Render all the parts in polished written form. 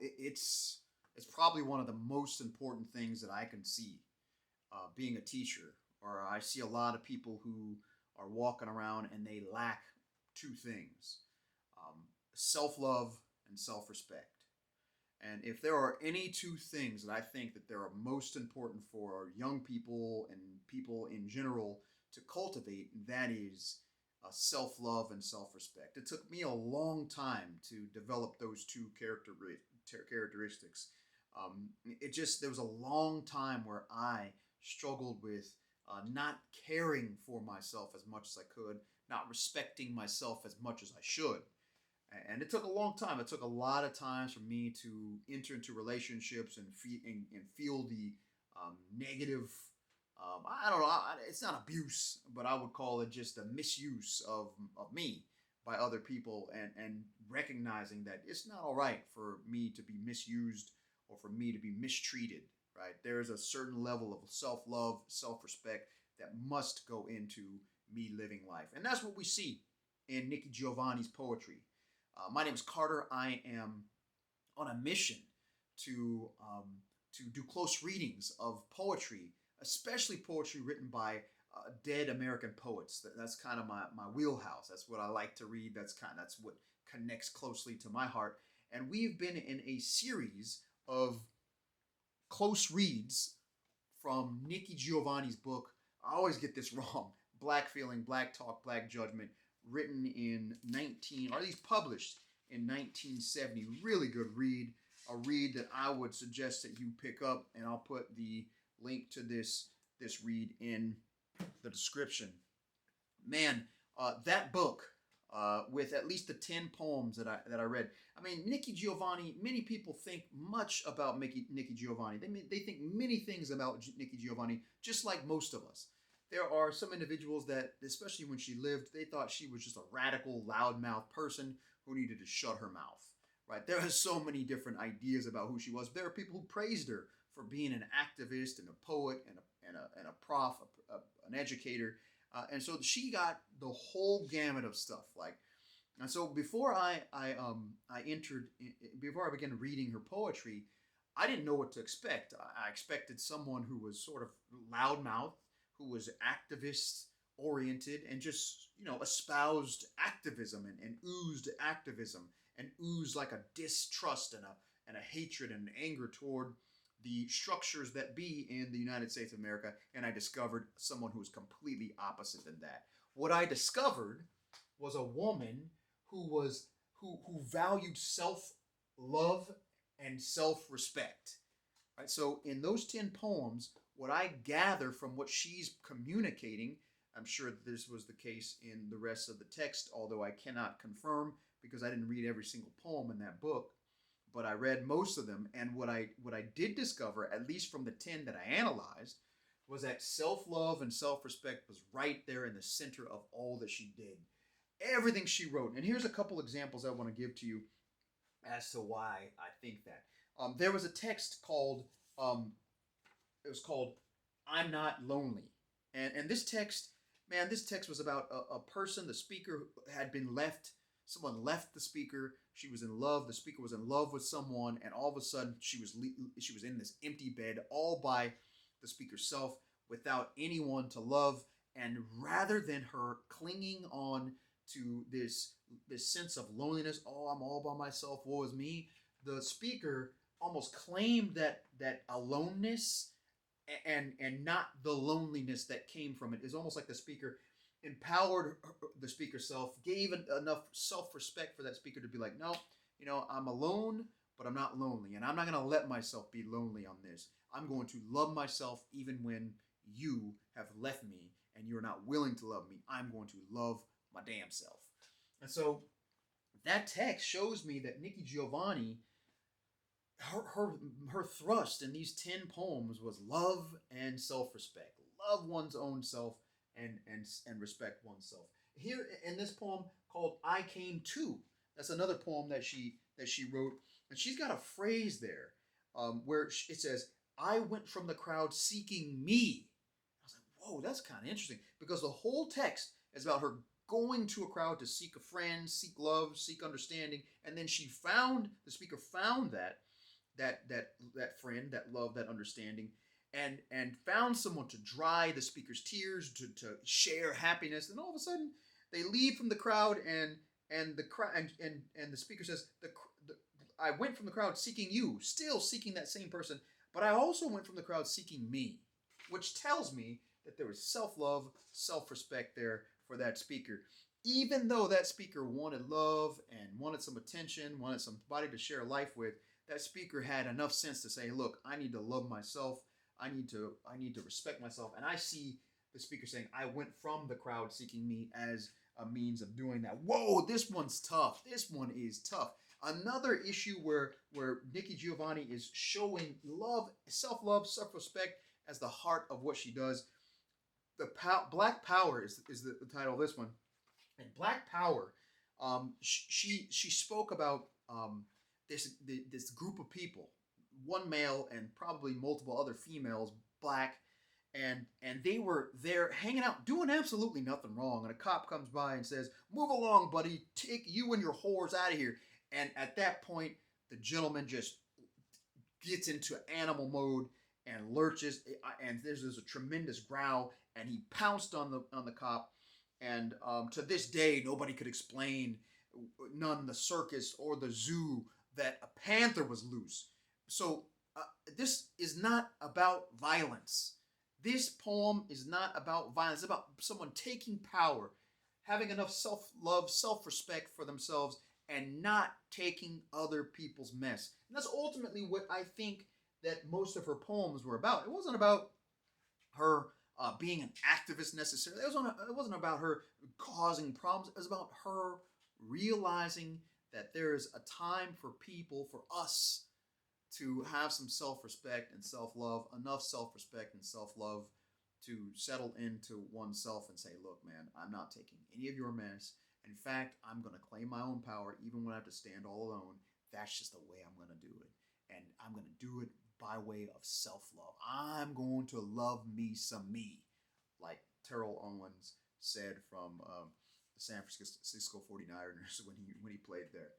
it's probably one of the most important things that I can see being a teacher. Or I see a lot of people who are walking around and they lack two things: self love and self respect. And if there are any two things that I think that they are most important for young people and people in general to cultivate, that is self-love and self-respect. It took me a long time to develop those two characteristics. It just there was a long time where I struggled with not caring for myself as much as I could, not respecting myself as much as I should. And it took a long time. It took a lot of times for me to enter into relationships and feel the negative. I don't know. It's not abuse, but I would call it just a misuse of me by other people, and recognizing that it's not all right for me to be misused or for me to be mistreated. Right? There's a certain level of self love, self respect that must go into me living life, and that's what we see in Nikki Giovanni's poetry. My name is Carter. I am on a mission to do close readings of poetry, especially poetry written by dead American poets. That's kind of my wheelhouse. That's what I like to read. That's what connects closely to my heart. And we've been in a series of close reads from Nikki Giovanni's book. I always get this wrong. Black Feeling, Black Talk, Black Judgment, written in 19, or at least published in 1970. Really good read. A read that I would suggest that you pick up, and I'll put the link to this read in the description. Man, that book with at least the 10 poems that I read. I mean, Nikki Giovanni. Many people think much about Nikki Giovanni. They think many things about Nikki Giovanni, just like most of us. There are some individuals that, especially when she lived, they thought she was just a radical, loudmouth person who needed to shut her mouth. Right? There are so many different ideas about who she was. There are people who praised her for being an activist and a poet and a prof, an educator, and so she got the whole gamut of stuff. And so before I entered, before I began reading her poetry, I didn't know what to expect. I expected someone who was sort of loudmouth, who was activist oriented, and just espoused activism and oozed activism and oozed like a distrust and a hatred and anger toward the structures that be in the United States of America. And I discovered someone who was completely opposite than that. What I discovered was a woman who valued self love and self respect. Right? So in those 10 poems, what I gather from what she's communicating, I'm sure that this was the case in the rest of the text, although I cannot confirm because I didn't read every single poem in that book, but I read most of them. And what I did discover, at least from the 10 that I analyzed, was that self-love and self-respect was right there in the center of all that she did. Everything she wrote. And here's a couple examples I want to give to you as to why I think that. There was a text called it was called "I'm Not Lonely," and this text, man, this text was about a person. The speaker had been left. Someone left the speaker. She was in love. The speaker was in love with someone, and all of a sudden she was in this empty bed, all by the speaker's self, without anyone to love. And rather than her clinging on to this sense of loneliness, oh, I'm all by myself, woe is me, the speaker almost claimed that aloneness and not the loneliness that came from it. It's almost like the speaker empowered the speaker self, gave enough self-respect for that speaker to be like, no, I'm alone, but I'm not lonely, and I'm not going to let myself be lonely on this. I'm going to love myself even when you have left me and you're not willing to love me. I'm going to love my damn self. And so that text shows me that Nikki Giovanni, her thrust in these 10 poems was love and self-respect. Love one's own self and respect oneself. Here in this poem called "I Came To," that's another poem that she wrote, and she's got a phrase there where it says, "I went from the crowd seeking me." I was like, whoa, that's kind of interesting, because the whole text is about her going to a crowd to seek a friend, seek love, seek understanding, and then the speaker found that friend, that love, that understanding, and found someone to dry the speaker's tears, to share happiness. And all of a sudden, they leave from the crowd, and the crowd and the speaker says, the I went from the crowd seeking you, still seeking that same person, but I also went from the crowd seeking me, which tells me that there was self-love, self-respect there for that speaker. Even though that speaker wanted love and wanted some attention, wanted somebody to share life with, that speaker had enough sense to say, look, I need to love myself. I need to respect myself. And I see the speaker saying, I went from the crowd seeking me as a means of doing that. Whoa, this one's tough. This one is tough. Another issue where Nikki Giovanni is showing love, self-love, self-respect as the heart of what she does. Black Power is the title of this one. And Black Power, she spoke about this group of people, one male and probably multiple other females, black, and they were there hanging out, doing absolutely nothing wrong. And a cop comes by and says, "Move along, buddy. Take you and your whores out of here." And at that point, the gentleman just gets into animal mode and lurches, and there's a tremendous growl, and he pounced on the cop. And to this day, nobody could explain, none the circus or the zoo, that a panther was loose. So this is not about violence. This poem is not about violence. It's about someone taking power, having enough self-love, self-respect for themselves, and not taking other people's mess. And that's ultimately what I think that most of her poems were about. It wasn't about her being an activist necessarily. It wasn't about her causing problems. It was about her realizing that there is a time for people, for us, to have some self-respect and self-love, enough self-respect and self-love to settle into oneself and say, look, man, I'm not taking any of your mess. In fact, I'm going to claim my own power even when I have to stand all alone. That's just the way I'm going to do it. And I'm going to do it by way of self-love. I'm going to love me some me, like Terrell Owens said from the San Francisco 49ers when he played there.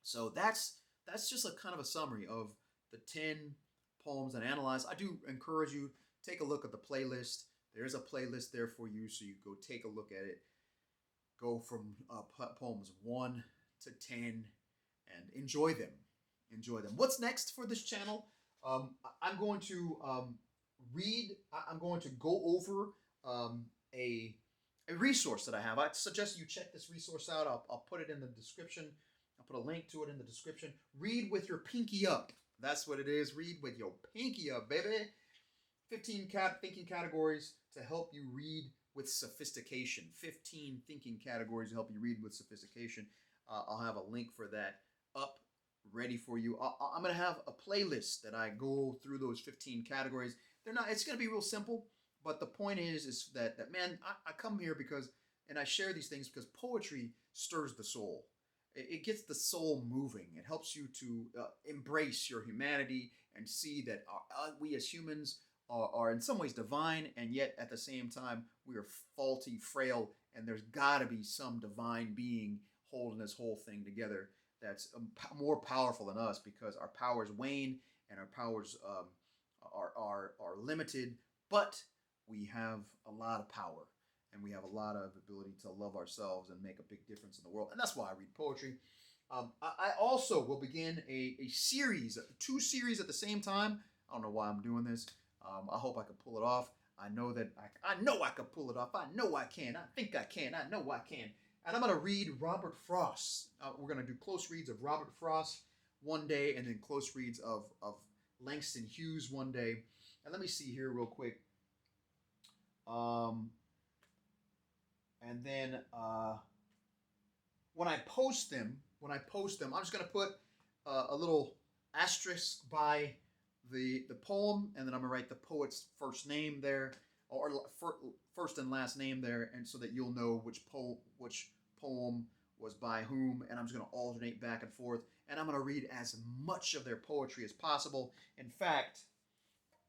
So that's just a kind of a summary of the 10 poems that I analyzed. I do encourage you, take a look at the playlist. There's a playlist there for you, so you go take a look at it. Go from poems 1 to 10 and enjoy them. Enjoy them. What's next for this channel? I'm going to read. I'm going to go over a resource that I have. I suggest you check this resource out. I'll put it in the description. I'll put a link to it in the description. Read with your pinky up. That's what it is. Read with your pinky up, baby. 15 thinking categories to help you read with sophistication. 15 thinking categories to help you read with sophistication. I'll have a link for that up, ready for you. I'm going to have a playlist that I go through those 15 categories. It's going to be real simple, but the point is that man, I come here because, and I share these things because poetry stirs the soul. It gets the soul moving. It helps you to embrace your humanity and see that we as humans are in some ways divine, and yet at the same time we are faulty, frail, and there's got to be some divine being holding this whole thing together that's more powerful than us, because our powers wane and our powers are limited, but we have a lot of power. And we have a lot of ability to love ourselves and make a big difference in the world. And that's why I read poetry. I also will begin a series, 2 series at the same time. I don't know why I'm doing this. I hope I can pull it off. I know that I know I can pull it off. I know I can. I think I can. I know I can. And I'm going to read Robert Frost. We're going to do close reads of Robert Frost one day, and then close reads of Langston Hughes one day. And let me see here real quick. And then when I post them, I'm just going to put a little asterisk by the poem, and then I'm going to write the poet's first name there, or first and last name there, and so that you'll know which poem was by whom, and I'm just going to alternate back and forth, and I'm going to read as much of their poetry as possible. In fact,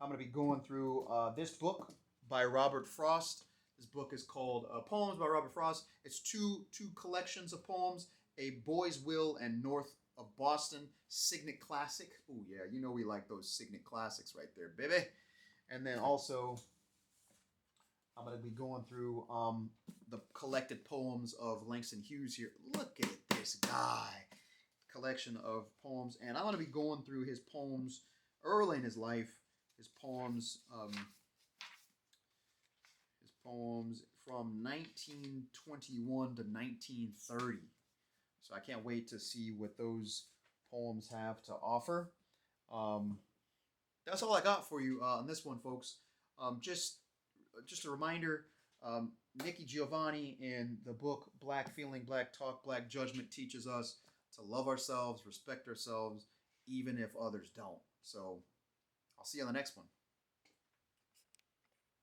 I'm going to be going through this book by Robert Frost. This book is called Poems by Robert Frost. It's two collections of poems: A Boy's Will and North of Boston, Signet Classic. Oh yeah, you know we like those Signet Classics right there, baby. And then also I'm going to be going through the collected poems of Langston Hughes here. Look at this guy. Collection of poems. And I'm going to be going through his poems early in his life. His poems from 1921 to 1930. So I can't wait to see what those poems have to offer. That's all I got for you on this one, folks. Just a reminder, Nikki Giovanni in the book Black Feeling, Black Talk, Black Judgment teaches us to love ourselves, respect ourselves, even if others don't. So I'll see you on the next one.